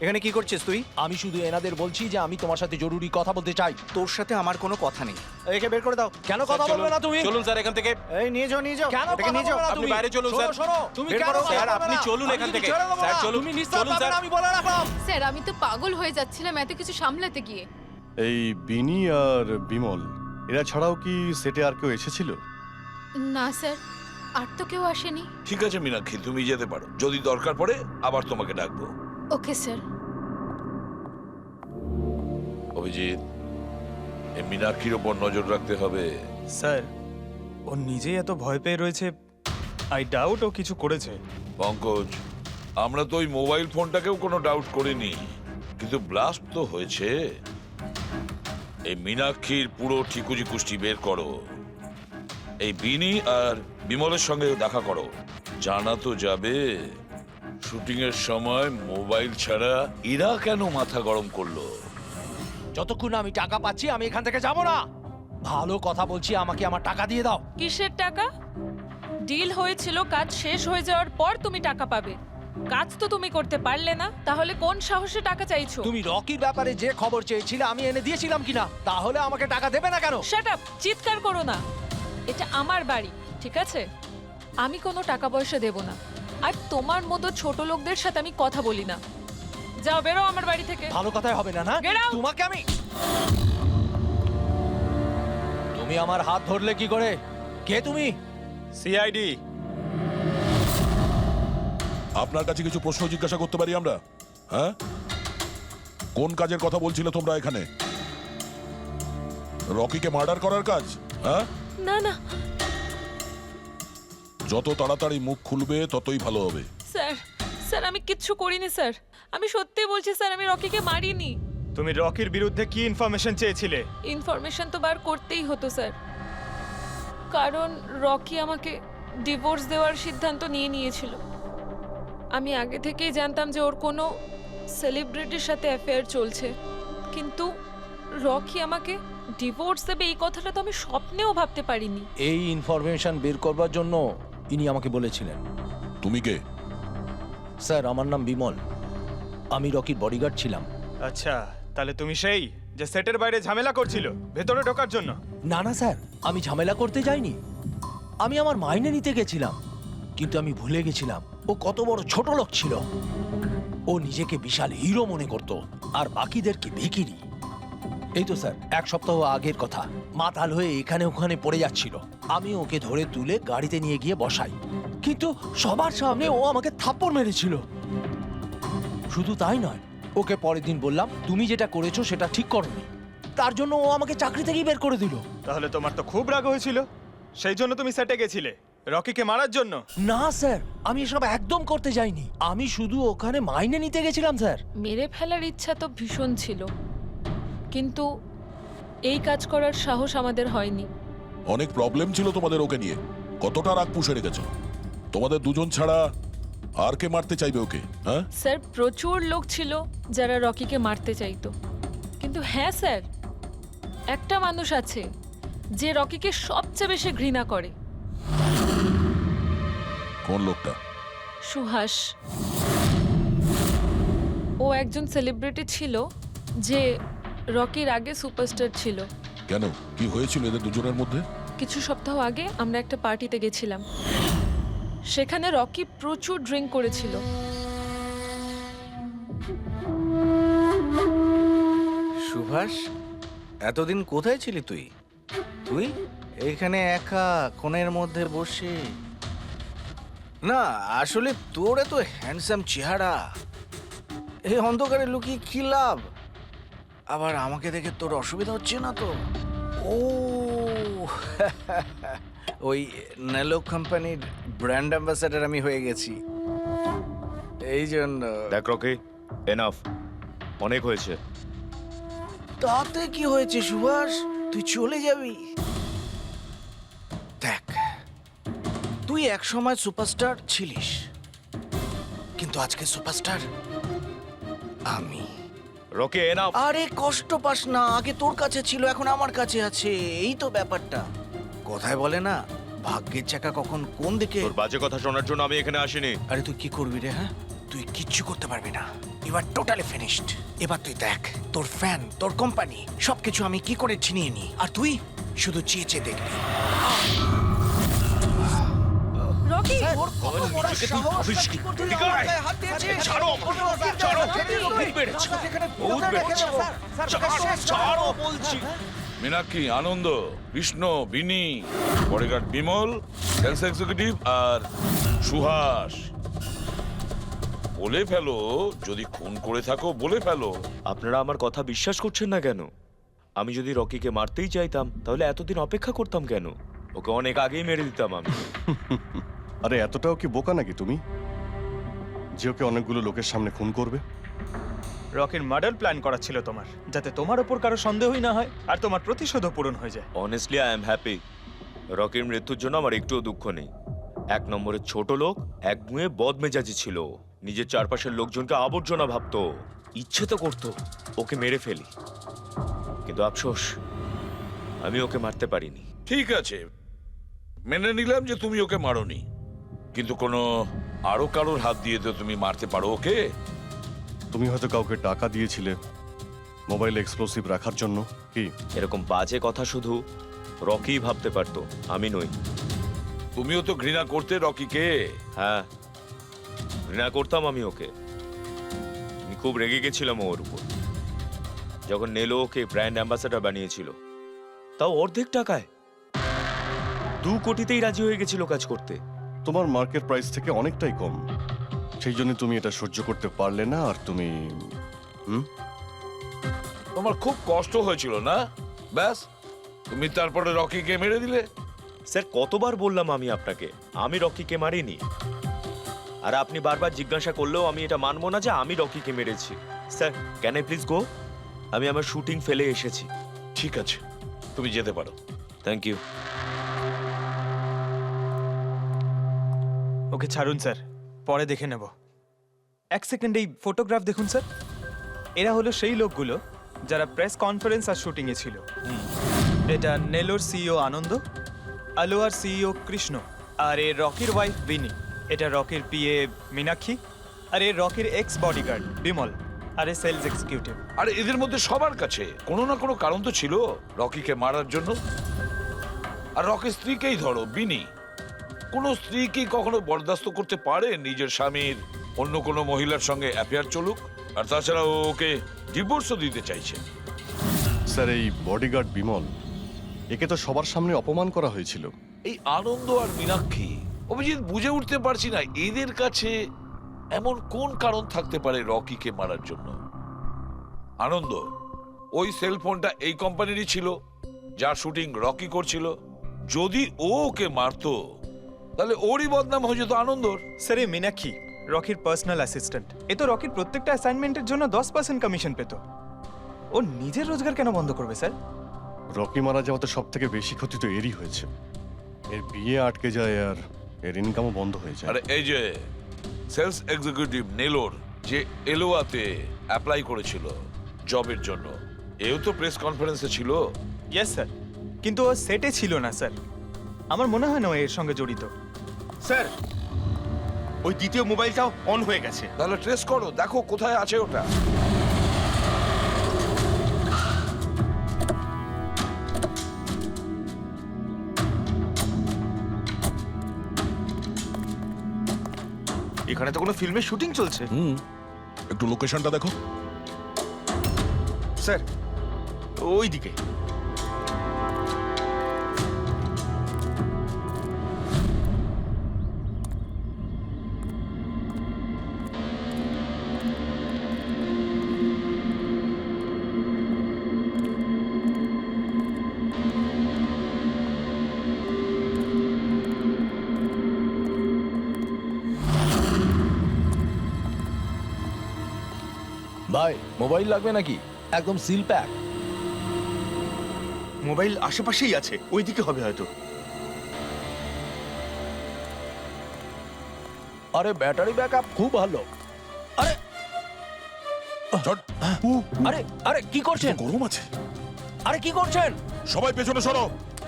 এখানে কি করছিস তুই? আমি শুধু এনাদের বলছি যে আমি তোমার সাথে জরুরি কথা বলতে চাই। তোর সাথে আমার কোনো কথা নেই। একে বের করে দাও। কেন কথা বলবে না তুমি? চলুন স্যার এখান থেকে। এই নিয়ে যাও, নিয়ে যাও। কেন এটাকে কথা নিয়ে যাও। বলবে না আপনি তুমি? বাইরে চলুন, শোনো, স্যার। শোনো, তুমি বের কেন করো, কথা স্যার, বলবে আপনি না? চলুন আমি এখান কিন্তু থেকে। ছেড়ে দেবো স্যার, না। চলুন। তুমি নিশ্চয় চলুন, পারবে স্যার। না, আমি বলে রাখলাম। স্যার, আমি তো পাগল হয়ে যাচ্ছিলাম এত কিছু সামলাতে গিয়ে। এই বিনি আর বিমল এরা ছাড়াও কি সেটে আর কেউ এসেছিল? না স্যার, আর তো কেউ আসেনি। ঠিক আছে মীনাক্ষী, তুমি যেতে পারো। যদি দরকার পড়ে আবার তোমাকে ডাকবো। Okay sir. অভিজিৎ, এই মীনাক্ষীর ওপর নজর রাখতে হবে। স্যার, ও নিজেই এত ভয় পেয়ে রয়েছে। আই ডাউট ও কিছু করেছে। পঙ্কজ, আমরা তো ওই মোবাইল ফোনটাকেও কোনো ডাউট করিনি, কিন্তু ব্লাস্ট তো হয়েছে। এই মীনাক্ষীর পুরো ঠিকুজি কুষ্টি বের করো। এই বিনি আর বিমলের সঙ্গে দেখা করো। জানা তো যাবে শুটিং এর সময় মোবাইল ছাড়া এরা কেন মাথা গরম করলো। যতক্ষণ না আমি টাকা পাচ্ছি আমি এখান থেকে যাব না। ভালো কথা বলছি, আমাকে আমার টাকা দিয়ে দাও। কিসের টাকা? ডিল হয়েছিল কাজ শেষ হয়ে যাওয়ার পর তুমি টাকা পাবে। কাজ তো তুমি করতে পারলে না, তাহলে কোন সাহসে টাকা চাইছো? তুমি রকির ব্যাপারে যে খবর চেয়েছিলে আমি এনে দিয়েছিলাম কিনা? তাহলে আমাকে টাকা দেবে না কেন? Shut up! চিৎকার করো না। এটা আমার বাড়ি, ঠিক আছে? আমি কোনো টাকা পয়সা দেব না। আর তোমার মতো ছোট লোকদের সাথে আমি কথা বলি না। যাও, বেরো আমার বাড়ি থেকে। ভালো কথাই হবে না, না? Get out! তোমাকে আমি... তুমি আমার হাত ধরলে কি করে? কে তুমি? সিআইডি। আপনার কাছে কিছু প্রশ্ন জিজ্ঞাসা করতে পারি আমরা? হ্যাঁ, কোন কাজের কথা বলছিলে তোমরা এখানে? রকিকে মার্ডার করার কাজ? হ্যাঁ, না না যত তাড়াতাড়ি মুখ খুলবে ততই ভালো হবে। স্যার, স্যার আমি কিচ্ছু করিনি স্যার। আমি সত্যি বলছি স্যার, আমি রকিকে মারিনি। তুমি রকির বিরুদ্ধে কি ইনফরমেশন চেয়েছিলে? ইনফরমেশন তো বার করতেই হতো স্যার, কারণ রকি আমাকে ডিভোর্স দেওয়ার সিদ্ধান্ত নিয়েছিল। আমি আগে থেকেই জানতাম যে ওর কোনো সেলিব্রিটির সাথে অ্যাফেয়ার চলছে, কিন্তু রকি আমাকে ডিভোর্স দেবে এই কথাটা তো আমি স্বপ্নেও ভাবতে পারিনি। এই ইনফরমেশন বের করবার জন্য ইনি আমাকে বলেছিলেন। তুমি কে? স্যার, আমার নাম বিমল। আমি রকির বডিগার্ড ছিলাম। আচ্ছা, তাহলে তুমি সেই যে সেটের বাইরে ঝামেলা করছিল ভেতরে ঢোকার জন্য? না না স্যার, আমি ঝামেলা করতে যাইনি। আমি আমার মাইনে নিতে গেছিলাম, কিন্তু আমি ভুলে গেছিলাম ও কত বড় ছোট লোক ছিল। ও নিজেকে বিশাল হিরো মনে করত আর বাকিদেরকে ভিখিরি। এই তো স্যার 1 সপ্তাহ আগের কথা। মাতাল হয়ে এখানে ওখানে পড়ে যাচ্ছিল। আমি ওকে ধরে তুলে গাড়িতে নিয়ে গিয়ে বসাই, কিন্তু সবার সামনে ও আমাকে থাপ্পড় মেরেছিল। শুধু তাই নয়, ওকে পরের দিন বললাম তুমি যেটা করেছো সেটা ঠিক করোনি। তার জন্য ও আমাকে চাকরি থেকেই বের করে দিল। তাহলে তোমার তো খুব রাগ হয়েছিল, সেই জন্য তুমি সেটে গেছিলে রকিকে মারার জন্য? না স্যার, আমি এসব একদম করতে যাইনি। আমি শুধু ওখানে মাইনে নিতে গেছিলাম স্যার। মেরে ফেলার ইচ্ছা তো ভীষণ ছিল, কিন্তু এই কাজ করার সাহস আমাদের হয়নি। অনেক প্রবলেম ছিল তোমাদের ওকে নিয়ে। কতটা রাগ পুষে রেখেছো? তোমাদের দুজন ছাড়া আর কে মারতে চাইবে ওকে? হ্যাঁ, স্যার প্রচুর লোক ছিল যারা রকিকে মারতে চাইতো, কিন্তু হ্যাঁ স্যার, একটা মানুষ আছে যে রকিকে সবচেয়ে বেশি ঘৃণা করে। কোন লোকটা? সুহাস। ও একজন সেলিব্রিটি ছিল যে রকির আগে সুপারস্টার ছিল। কেন, কি হয়েছিল এদের দুজনের মধ্যে? কিছু সপ্তাহ আগে আমরা একটা পার্টিতে গেছিলাম, সেখানে রকি প্রচুর ড্রিঙ্ক করেছিল। সুভাষ, এতদিন কোথায় ছিলি তুই? তুই এইখানে একা কোণের মধ্যে বসে? না আসলে তোর এত হ্যান্ডসাম চেহারা, এই অন্ধকারে লুকিয়ে কি লাভ? আবার আমাকে দেখে তোর অসুবিধা হচ্ছে না তো? ও ওই নেলো কোম্পানির ব্র্যান্ড অ্যাম্বাসাডার আমি হয়ে গেছি, এই জন্য। দেখ রকি, এনাফ, অনেক হয়েছে। তাতে কি হয়েছে সুভাষ, তুই চলে যাবি? দেখ, তুই একসময় সুপারস্টার ছিলিস, কিন্তু আজকে সুপারস্টার আমি। Rocky, enough. আরে কষ্ট পাস না, আগে তোর কাছে ছিল, এখন আমার কাছে আছে, এই তো ব্যাপারটা। কথায় বলে না, ভাগ্যের চাকা কখন কোন দিকে। তোর বাজে কথা শোনার জন্য আমি এখানে আসিনি। আরে তুই কি করবি রে? হ্যাঁ, তুই কিচ্ছু করতে পারবি না, এবার টোটালি ফিনিশড। এবার তুই দেখ, তোর ফ্যান, তোর কোম্পানি, সবকিছু আমি কি করে ছিনিয়ে নি, আর তুই শুধু চেয়ে চেয়ে দেখবি। রকি, ওর কত বড় সাহস! তুই আমার গায়ে হাত দিয়েছিস! ছাড়ো, ছাড়ো, বহুত বেড়েছে, বহুত বেড়েছে। ছাড়ো বলছি। মীনাক্ষী, আনন্দ, কৃষ্ণ, বিনি, বডিগার্ড বিমল, সেলস এক্সিকিউটিভ আর সুহাস। বলে ফেলো, যদি খুন করে থাকো বলে ফেলো। আপনারা আমার কথা বিশ্বাস করছেন না কেন? আমি যদি রকিকে মারতেই চাইতাম তাহলে এতদিন অপেক্ষা করতাম কেন? ওকে অনেক আগেই মেরে দিতাম আমি। আরে এতটাও কি বোকা নাকি তুমি যে ওকে অনেকগুলো লোকের সামনে খুন করবে? রকির মার্ডার প্ল্যান করা ছিল তোমার, যাতে তোমার ওপর কারো সন্দেহই না হয় আর তোমার প্রতিশোধও পূরণ হয়ে যায়। Honestly I am happy. রকির মৃত্যুর জন্য আমার একটুও দুঃখ নেই। এক নম্বরের ছোট লোক, এক গুঁয়ে বদমেজাজি ছিল, নিজের চারপাশের লোকজনকে আবর্জনা ভাবতো, ইচ্ছে তো করতো ওকে মেরে ফেলি, কিন্তু আফসোস আমি ওকে মারতে পারিনি। ঠিক আছে, মেনে নিলাম যে তুমি ওকে মারোনি, কিন্তু কোনো আরো কারোর হাত দিয়ে তো তুমি মারতে পারো ওকে। তুমি হয়তো কাউকে টাকা দিয়েছিলে মোবাইল এক্সপ্লোসিভ রাখার জন্য, কি? এরকম বাজে কথা শুধু রকিই ভাবতে পারতো, আমি নই। তুমিও তো ঘৃণা করতে রকিকে। হ্যাঁ, ঘৃণা করতাম আমি ওকে। আমি খুব রেগে গেছিলাম ওর উপর যখন নেলো ওকে ব্র্যান্ড অ্যাম্বাসেডর বানিয়েছিল, তাও অর্ধেক টাকায়। 2 কোটিতেই রাজি হয়ে গেছিল কাজ করতে। তোমার মার্কেট প্রাইস থেকে অনেকটাই কম, সেই জন্য তুমি এটা সহ্য করতে পারলে না, আর তুমি তোমার খুব কষ্ট হয়েছিল না? ব্যাস, তুমি তারপরে রকিকে মেরে দিলে। স্যার, কতবার বললাম আমি আপনাকে আমি রকিকে মারিনি, আর আপনি বারবার জিজ্ঞাসা করলেও আমি এটা মানবো না যে আমি রকিকে মেরেছি। Sir, can I please go? আমি আমার শুটিং ফেলে এসেছি। ঠিক আছে, তুমি যেতে পারো। Thank you. ওকে ছাড়ুন স্যার, পরে দেখে নেব। এক সেকেন্ড, এই ফটোগ্রাফ দেখুন স্যার। এরা হলো সেই লোকগুলো যারা প্রেস কনফারেন্স আর শুটিংয়ে ছিল। এটা নেলোর সিইও আনন্দ, আলোয়ার সিইও কৃষ্ণ, আর এ রকির ওয়াইফ বিনি। এটা রকির পিএ মীনাক্ষী, আর এ রকির এক্স বডিগার্ড বিমল, আর এ সেলস এক্সিকিউটিভ। আর এদের মধ্যে সবার কাছে কোনো না কোনো কারণ তো ছিল রকিকে মারার জন্য। আর রকির স্ত্রীকেই ধরো, বিনি। কোনো স্ত্রী কি কখনো বরদাস্ত করতে পারে নিজের স্বামীর অন্য কোনো মহিলার সঙ্গে অ্যাফেয়ার চলুক? আর তাছাড়া ওকে ডিভোর্সও দিতে চাইছে। স্যার, এই বডিগার্ড বিমল, একে তো সবার সামনে অপমান করা হয়েছিল। এই আনন্দ আর মীনাক্ষী, অভিজিৎ বুঝে উঠতে পারছি না এদের কাছে এমন কোন কারণ থাকতে পারে রকিকে মারার জন্য। আনন্দ, ওই সেলফোনটা এই কোম্পানিরই ছিল যার শুটিং রকি করছিল। যদি ও ওকে মারতো তাহলে ওরই বদনাম হয়ে যেত আনন্দর। স্যার, এই মীনাক্ষী রকির পার্সোনাল অ্যাসিস্ট্যান্ট। এ তো রকির প্রত্যেকটা অ্যাসাইনমেন্টের জন্য 10% কমিশন পেত। ও নিজের রোজগার কেন বন্ধ করবে স্যার? রকি মারা যাওয়াতে সব থেকে বেশি ক্ষতি তো এরই হয়েছে। এর বিয়ে আটকে যায় আর এর ইনকামও বন্ধ হয়ে যায়। আরে এই যে সেলস এক্সিকিউটিভ নেলোর যে এলোয়াতে অ্যাপ্লাই করেছিল জবের জন্য, এও তো প্রেস কনফারেন্সে ছিল। ইয়েস স্যার, কিন্তু ও সেটে ছিল না স্যার। আমার মনে হয় না ও এর সঙ্গে জড়িত। স্যার, ওই দ্বিতীয় মোবাইলটাও অন হয়ে গেছে। তাহলে ট্রেস করো, দেখো কোথায় আছে ওটা। এখানে তো কোনো ফিল্মের শুটিং চলছে। একটু লোকেশনটা দেখো। স্যার, ওই দিকে। ভাই মোবাইল লাগবে নাকি? একদম সিল প্যাক। মোবাইল আশেপাশেই আছে, ওইদিকে হবে হয়তো। আরে ব্যাটারি ব্যাকআপ খুব ভালো। আরে আরে আরে কি করছেন? গরম আছে। আরে কি করছেন? সবাই পেছনে সরো।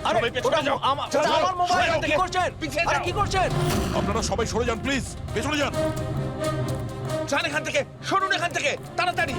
আরে ওটা আমার মোবাইল, কি করছেন? আরে কি করছেন? আপনারা সবাই সরে যান প্লিজ, পেছনে যান। যান এখান থেকে, সরুন এখান থেকে তাড়াতাড়ি।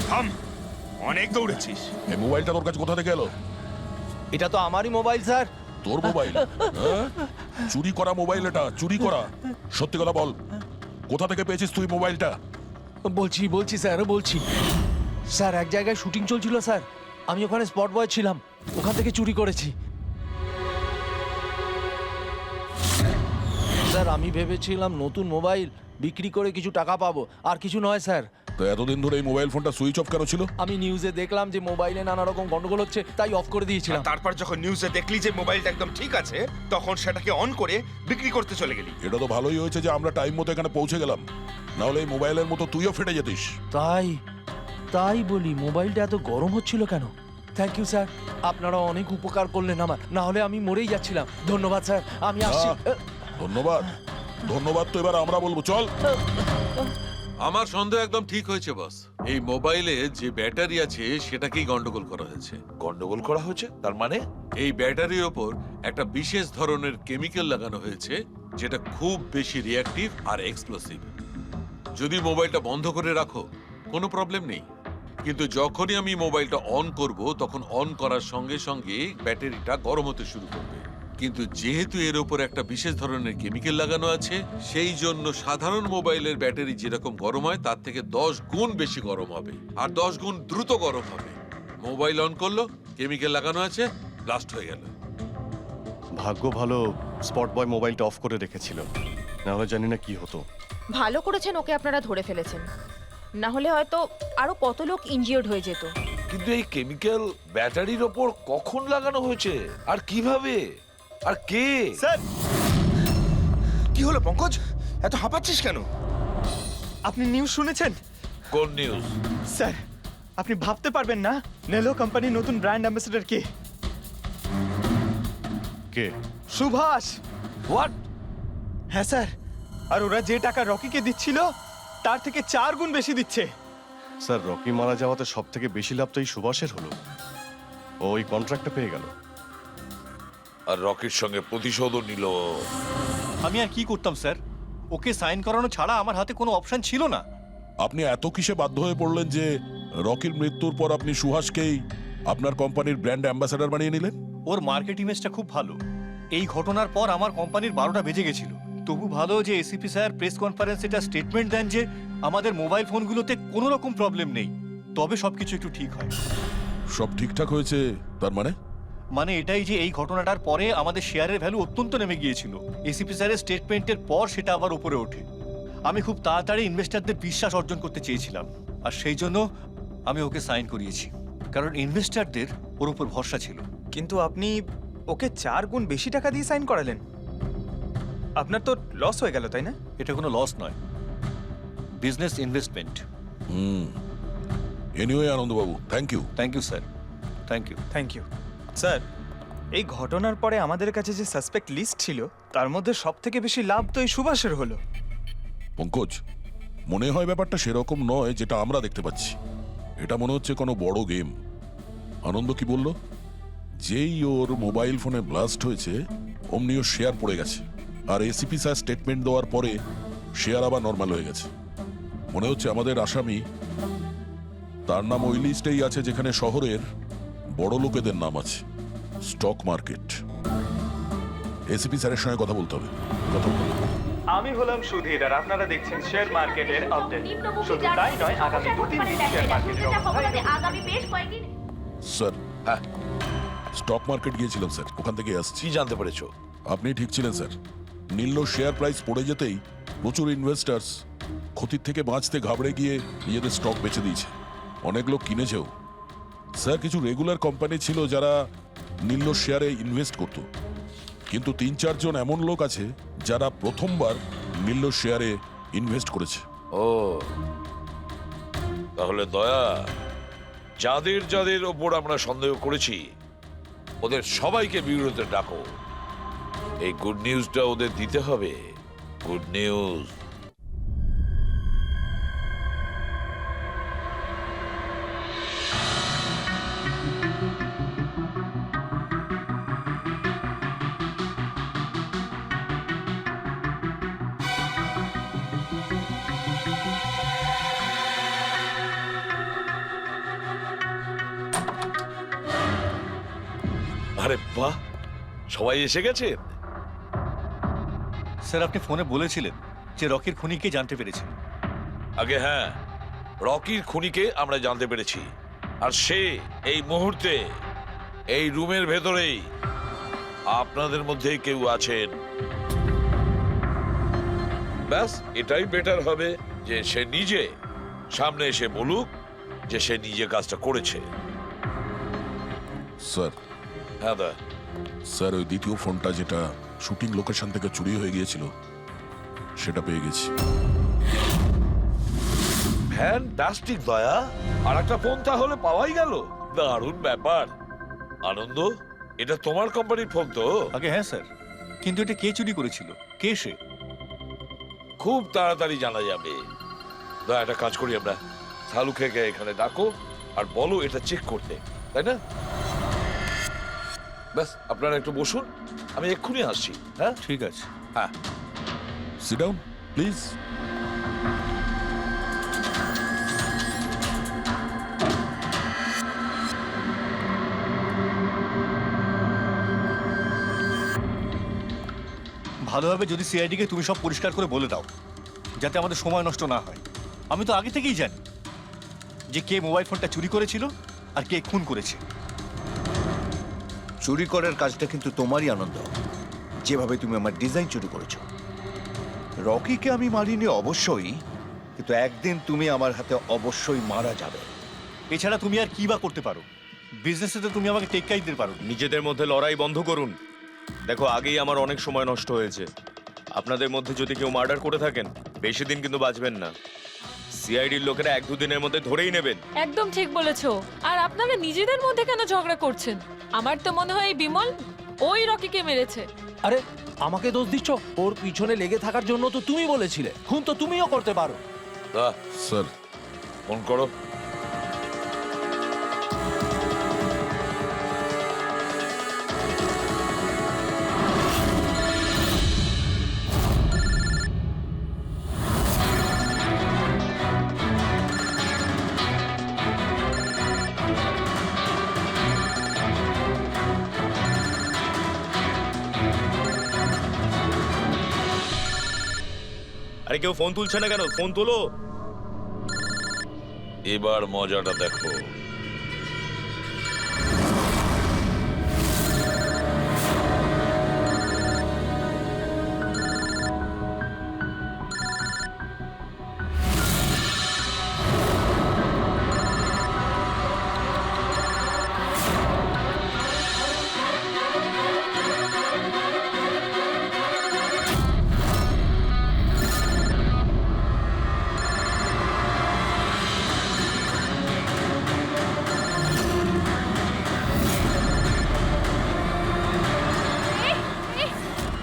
থাম, অনেক দৌড়েছিস। এই মোবাইলটা তোর কাছে কোথা থেকে এলো? এটা তো আমারই মোবাইল স্যার। তোর মোবাইল? হ্যাঁ? চুরি করা মোবাইল এটা, চুরি করা। সত্যি কথা বল, কোথা থেকে পেয়েছিস তুই মোবাইলটা? বলছি স্যার, বলছি স্যার, এক জায়গায় শুটিং চলছিল স্যার, আমি ওখানে স্পট বয় ছিলাম, ওখান থেকে চুরি করেছি স্যার। আমি ভেবেছিলাম নতুন মোবাইল বিক্রি করে কিছু টাকা পাবো, আর কিছু নয় স্যার। তো এতদিন ধরে এই মোবাইল ফোনটা সুইচ অফ কেন ছিল? আমি নিউজে দেখলাম যে মোবাইলে নানা রকম গন্ডগোল হচ্ছে, তাই অফ করে দিয়েছিলাম। তারপর যখন নিউজে দেখলি যে মোবাইলটা একদম ঠিক আছে, তখন সেটাকে অন করে বিক্রি করতে চলে গেলি। এটা তো ভালোই হয়েছে যে আমরা টাইম মতো এখানে পৌঁছে গেলাম, না হলে এই মোবাইলের মতো তুইও ফেটে যেতিস। তাই বলি মোবাইলটা এত গরম হচ্ছিল কেন? থ্যাংক ইউ স্যার, আপনারা অনেক উপকার করলেন আমার, না হলে আমি মরেই যাচ্ছিলাম। ধন্যবাদ স্যার, আমি আসছি। ধন্যবাদ তো এবার আমরা বলবো, চল। আমার সন্দেহ একদম ঠিক হয়েছে বস। এই মোবাইলে যে ব্যাটারি আছে সেটাকেই গন্ডগোল করা হয়েছে। গন্ডগোল করা হয়েছে তার মানে? এই ব্যাটারির ওপর একটা বিশেষ ধরনের কেমিক্যাল লাগানো হয়েছে যেটা খুব বেশি রিঅ্যাক্টিভ আর এক্সপ্লোসিভ। যদি মোবাইলটা বন্ধ করে রাখো কোনো প্রবলেম নেই, কিন্তু যখনই আমি মোবাইলটা অন করব তখন অন করার সঙ্গে সঙ্গে ব্যাটারিটা গরম হতে শুরু করবে। কিন্তু যেহেতু এর উপর একটা বিশেষ ধরনের কেমিক্যাল লাগানো আছে, সেই জন্য সাধারণ মোবাইলের ব্যাটারি যেরকম গরম হয় তার থেকে 10 গুণ বেশি গরম হবে, আর 10 গুণ দ্রুত গরম হবে। মোবাইল অন করলো, কেমিক্যাল লাগানো আছে, ব্লাস্ট হয়ে গেল। ভাগ্য ভালো স্পট বয় মোবাইলটা অফ করে রেখেছিল, না হলে জানি না কি হতো। ভালো করেছেন ওকে আপনারা ধরে ফেলেছেন, না হলে হয়তো আরো কত লোক ইনজিওর্ড হয়ে যেত। কিন্তু এই কেমিক্যাল ব্যাটারির ওপর কখন লাগানো হয়েছে আর কিভাবে আর কে? স্যার, কি হলো পঙ্কজ, এত হাঁপাচ্ছিস কেন? আপনি নিউজ শুনেছেন? কোন নিউজ? স্যার, আপনি ভাবতে পারবেন না নেলো কোম্পানির নতুন ব্র্যান্ড অ্যাম্বাসেডর কে? কে? সুভাষ। হোয়াট? হ্যাঁ স্যার, আর ওরা যে টাকা রকিকে দিচ্ছিল তার থেকে 4 গুণ বেশি দিচ্ছে। স্যার, রকি মারা যাওয়াতে সব থেকে বেশি লাভ তো এই সুভাষের হলো। ও ওই কন্ট্রাক্টটা পেয়ে গেল, আর রকির সঙ্গে প্রতিশোধও নিল। আমি আর কি করতাম স্যার? ওকে সাইন করানো ছাড়া আমার হাতে কোনো অপশন ছিল না। আপনি এত কিসে বাধ্য হয়ে পড়লেন যে রকির মৃত্যুর পর আপনি সুহাসকেই আপনার কোম্পানির ব্র্যান্ড অ্যাম্বাসেডর বানিয়ে নিলেন? ওর মার্কেট ইমেজটা খুব ভালো। এই ঘটনার পর আমার কোম্পানির 12টা বেজে গেছিল, তবু ভালো যে এসিপি স্যার প্রেস কনফারেন্সে একটা স্টেটমেন্ট দেন যে আমাদের মোবাইল ফোনগুলোতে কোনো রকম প্রবলেম নেই, তবে সবকিছু একটু ঠিক হয়। সব ঠিকঠাক হয়েছে তার মানে? মানে এটাই যে এই ঘটনাটার পরে আমাদের শেয়ারের ভ্যালু অত্যন্ত নেমে গিয়েছিল। এসিপি স্যারের স্টেটমেন্টের পর সেটা আবার উপরে ওঠে। আমি খুব তাড়াতাড়ি ইনভেস্টরদের বিশ্বাস অর্জন করতে চেয়েছিলাম, আর সেই জন্য আমি ওকে সাইন করিয়েছি, কারণ ইনভেস্টরদের ওর উপর ভরসা ছিল। কিন্তু আপনি ওকে 4 গুণ বেশি টাকা দিয়ে সাইন করালেন, আপনার তো লস হয়ে গেল, তাই না? এটা কোনো লস নয়, বিজনেস ইনভেস্টমেন্ট। এনিওয়ে আনন্দবাবু, thank you. Thank you sir, thank you. Thank you sir. এই ঘটনার পরে আমাদের কাছে যে সাসপেক্ট লিস্ট ছিল তার মধ্যে সবথেকে বেশি লাভ তো এই সুভাষের হলো। পঙ্কজ, মনে হয় ব্যাপারটা সেরকম নয় যেটা আমরা দেখতে পাচ্ছি। এটা মনে হচ্ছে কোনো বড় গেম। আনন্দ কি বলল? যেই ওর মোবাইল ফোনে ব্লাস্ট হয়েছে অমনি ওর শেয়ার পড়ে গেছে, আর এসিপি স্যার স্টেটমেন্ট দেওয়ার পরে শেয়ার আবার নর্মাল হয়ে গেছে। মনে হচ্ছে আমাদের আসামি, তার নাম ওই লিস্টেই আছে যেখানে শহরের বড় লোকেদের নাম আছে, স্টক মার্কেট। এসিপি স্যারের সঙ্গে কথা বলতে হবে। কথা বলতে হবে। আমি হলাম সুধীর, আর আপনারা দেখছেন শেয়ার মার্কেটের আপডেট। শুধু তাই নয়, আগামী 2-3 দিন শেয়ার মার্কেটের অবস্থা আগামী বেশ কয়েকদিন। স্যার, হ্যাঁ, স্টক মার্কেট গিয়েছিলাম স্যার, ওখান থেকে আসছি। কি জানতে পেরেছো? আপনি ঠিক ছিলেন স্যার। নীল শেয়ার প্রাইস পড়ে যেতেই প্রচুর ইনভেস্টার্স ক্ষতির থেকে বাঁচতে ঘাবড়ে গিয়ে নিজেদের স্টক বেচে দিয়েছে। অনেক লোক কিনেছেও স্যার। কিছু রেগুলার কোম্পানি ছিল যারা নীল শেয়ারে ইনভেস্ট করত, কিন্তু 3-4 জন এমন লোক আছে যারা প্রথমবার নীল শেয়ারে ইনভেস্ট করেছে। ও, তাহলে দয়া, যাদের যাদের ওপর আমরা সন্দেহ করেছি ওদের সবাইকে বিরুদ্ধে ডাকো। এই গুড নিউজটা ওদের দিতে হবে। Good news. আরে বাহ, সবাই এসে গেছেন। স্যার, আপনি ফোনে বলেছিলেন যে রকির খুনিকে জানতে পেরেছেন। আগে হ্যাঁ, রকির খুনিকে আমরা জানতে পেরেছি, আর সে এই মুহূর্তে এই রুমের ভেতরেই আপনাদের মধ্যে কেউ আছেন। ব্যাস, এটাই বেটার হবে যে সে নিজে সামনে এসে বলুক যে সে নিজে কাজটা করেছে। স্যার, হ্যাঁ দা। স্যার, ওই দ্বিতীয় ফোনটা যেটা শুটিং লোকেশন থেকে চুরি হয়ে গিয়েছিল সেটা পেয়ে গেছি। ফ্যান্টাস্টিক দয়া, আর একটা ফোন তাহলে পাওয়াই গেল। দারুণ ব্যাপার। আনন্দ, এটা তোমার কোম্পানির ফোন তো? আগে হ্যাঁ স্যার, কিন্তু এটা কে চুরি করেছিল, কে সে? খুব তাড়াতাড়ি জানা যাবে। দয়া, একটা কাজ করি আমরা, শালুকে এখানে ডাকো আর বলো এটা চেক করতে, তাই না? ব্যাস, আপনারা একটু বসুন, আমি এক্ষুনি আসছি। হ্যাঁ, ঠিক আছে। হ্যাঁ, সিট ডাউন প্লিজ। ভালোভাবে যদি সিআইডিকে তুমি সব পরিষ্কার করে বলে দাও, যাতে আমাদের সময় নষ্ট না হয়। আমি তো আগে থেকেই জানি যে কে মোবাইল ফোনটা চুরি করেছিল আর কে খুন করেছে। চুরি করার কাজটা কিন্তু তোমারই, আনন্দ। যেভাবে তুমি আমার ডিজাইন চুরি করেছো। রকিকে আমি মারিনি অবশ্যই, কিন্তু একদিন তুমি আমার হাতে অবশ্যই মারা যাবে। এছাড়া তুমি আর কি বা করতে পারো? বিজনেসে তো তুমি আমাকে টেক্কাই দিতে পারো। নিজেদের মধ্যে লড়াই বন্ধ করুন। দেখো, আগেই আমার অনেক সময় নষ্ট হয়েছে। আপনাদের মধ্যে যদি কেউ মার্ডার করে থাকেন, বেশি দিন কিন্তু বাঁচবেন না। সিআইডির লোকেরা 1-2 দিনের মধ্যে ধরেই নেবেন। একদম ঠিক বলেছো। আর আপনারা নিজেদের মধ্যে কেন ঝগড়া করছেন? আমার তো মনে হয় এই বিমল ওই রকিকে মেরেছে। আরে আমাকে দোষ দিচ্ছ? ওর পিছনে লেগে থাকার জন্য তো তুমি বলেছিলে। খুন তো তুমিও করতে পারো। দা, স্যার, ফোন করো। কেউ ফোন তুলছে না কেন? ফোন তোলো। এবার মজাটা দেখো।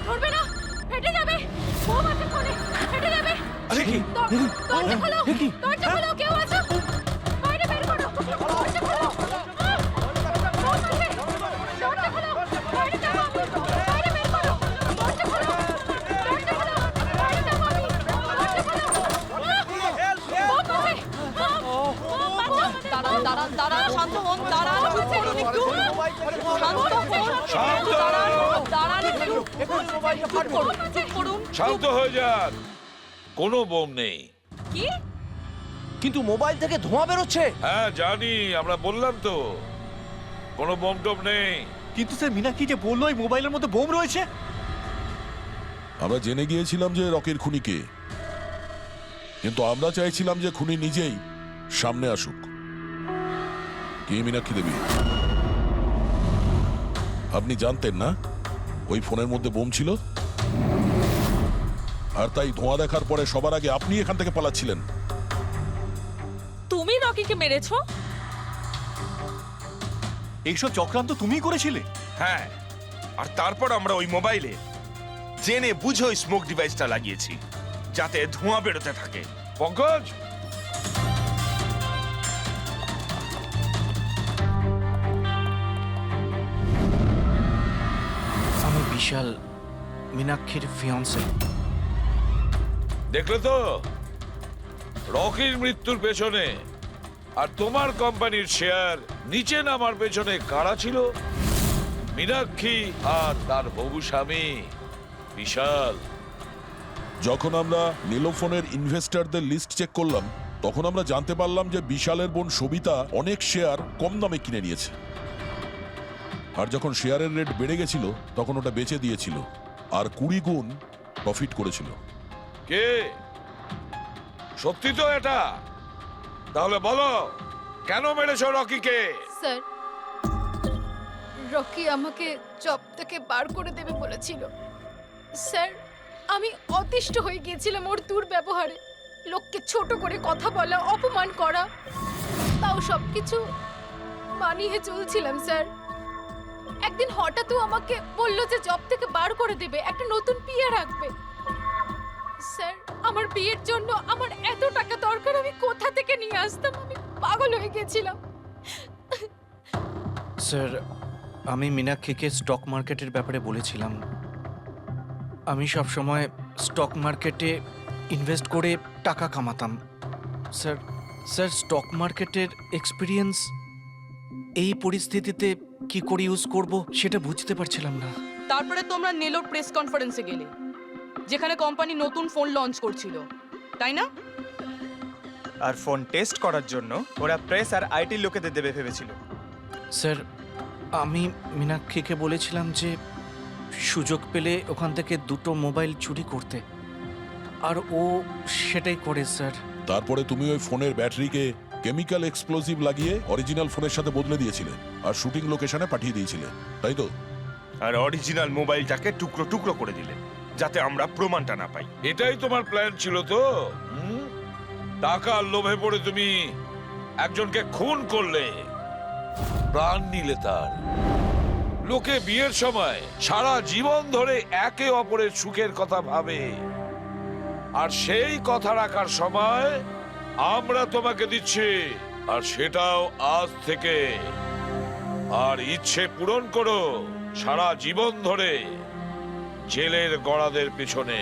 ধরবে না, ফেটে যাবে। বোম আছে ফোনে, ফেটে যাবে। আরে কি? দরজা খোলো, এ কি? দরজা খোলো, কেউ আছো? বাইরে বের করো, দরজা খোলো। বোম আছে, দরজা খোলো, বাইরে যাবো আমি। বাইরে বের করো, দরজা খোলো, দরজা খোলো, বাইরে যাবো আমি। দরজা খোলো। বোম আছে, বোম আছে। দাঁড়ান দাঁড়ান দাঁড়ান, শান্ত হন, দাঁড়ান, চুপ করুন একটু, শান্ত হন, দাঁড়ান একটু, চুপ করুন। শান্ত হয়ে যান, কোনো বোম নেই। কি? কিন্তু মোবাইল থেকে ধোঁয়া বেরোচ্ছে। হ্যাঁ জানি, আমরা বললাম তো কোনো বোম টোম নেই। কিন্তু স্যার মীনাক্ষী যে বললো এই মোবাইলের মধ্যে বোম রয়েছে। আমরা জেনে গিয়েছিলাম যে রকির খুনি কে, কিন্তু আমরা চাইছিলাম যে খুনি নিজেই সামনে আসুক। কি মীনাক্ষী দেবী, আপনি জানতেন না ওই ফোনের মধ্যে বোম ছিল? আর তাই ধোঁয়া দেখার পরে সবার আগে আপনি এখান থেকে পালাচ্ছিলেন। তুমি রকিকে মেরেছো? এইসব চক্রান্ত তুমিই করেছিলে? হ্যাঁ, আর তারপর আমরা ওই মোবাইলে জেনে বুঝে ওই স্মোক ডিভাইসটা লাগিয়েছি, যাতে ধোঁয়া বেরোতে থাকে। পঙ্কজ, আমি বিশাল, মীনাক্ষীর ফিয়ান্সে। দেখলে তো রকির মৃত্যুর পেছনে আর তোমার কোম্পানির শেয়ার নিচে নামার পেছনে কারা ছিল? মীনাক্ষী আর তার হবু স্বামী বিশাল। যখন আমরা নীলোফোনের ইনভেস্টরদের লিস্ট চেক করলাম, তখন আমরা জানতে পারলাম যে বিশালের বোন সবিতা অনেক শেয়ার কম দামে কিনে নিয়েছে। আর যখন শেয়ারের রেট বেড়ে গেছিল তখন ওটা বেচে দিয়েছিল আর 20 গুণ প্রফিট করেছিল। কে? সত্যি তো এটা? তাহলে বলো, কেন মেরেছো রকিকে? স্যার, রকি আমাকে জব থেকে বার করে দেবে বলেছিল। স্যার, আমি অতিষ্ঠ হয়ে গিয়েছিলাম ওর দুর্ব্যবহারে। লোককে ছোট করে কথা বলা, অপমান করা, তাও সবকিছু মানিয়ে চলছিলাম স্যার। একদিন হঠাৎ আমাকে বললো যে জব থেকে বার করে দেবে, একটা নতুন পিএ রাখবে। স্যার, আমার বিয়ের জন্য আমার এত টাকা দরকার, আমি কোথা থেকে নিয়ে আসতাম? আমি পাগল হয়ে গেছিলাম। স্যার, আমি মীনাক্ষীকে স্টক মার্কেটের ব্যাপারে বলেছিলাম। আমি সব সময় স্টক মার্কেটে ইনভেস্ট করে টাকা কামাতাম। স্যার, স্টক মার্কেটের এক্সপিরিয়েন্স এই পরিস্থিতিতে কি করে ইউজ করব সেটা বুঝতে পারছিলাম না। তারপরে তোমরা নেলোর প্রেস কনফারেন্সে গেলে, যেখানে কোম্পানি নতুন ফোন লঞ্চ করছিল, তাই না? আর ফোন টেস্ট করার জন্য ওরা প্রেস আর আইটি লোকেদের দেবে ভেবেছিল। স্যার, আমি মীনাক্ষীকে বলেছিলাম যে সুযোগ পেলে ওখান থেকে 2টো মোবাইল চুরি করতে, আর ও সেটাই করে স্যার। তারপরে তুমি ওই ফোনের ব্যাটারিকে কেমিক্যাল এক্সপ্লোসিভ লাগিয়ে অরিজিনাল ফোনের সাথে বদলে দিয়েছিলে আর শুটিং লোকেশনে পাঠিয়ে দিয়েছিলে, তাই তো? আর অরিজিনাল মোবাইলটাকে টুকরো টুকরো করে দিলে, যাতে আমরা প্রমাণটা না পাই। এটাই তোমার প্ল্যান ছিল তো? টাকার লোভে পড়ে তুমি একজনকে খুন করলে, প্রাণ নিলে তার। লোকে বিয়ের সময় সারা জীবন ধরে একে অপরের সুখের কথা ভাবে, আর সেই কথা রাখার সময় আমরা তোমাকে দিচ্ছি, আর সেটাও আজ থেকে। আর ইচ্ছে পূরণ করো সারা জীবন ধরে জেলের গড়াদের পিছনে।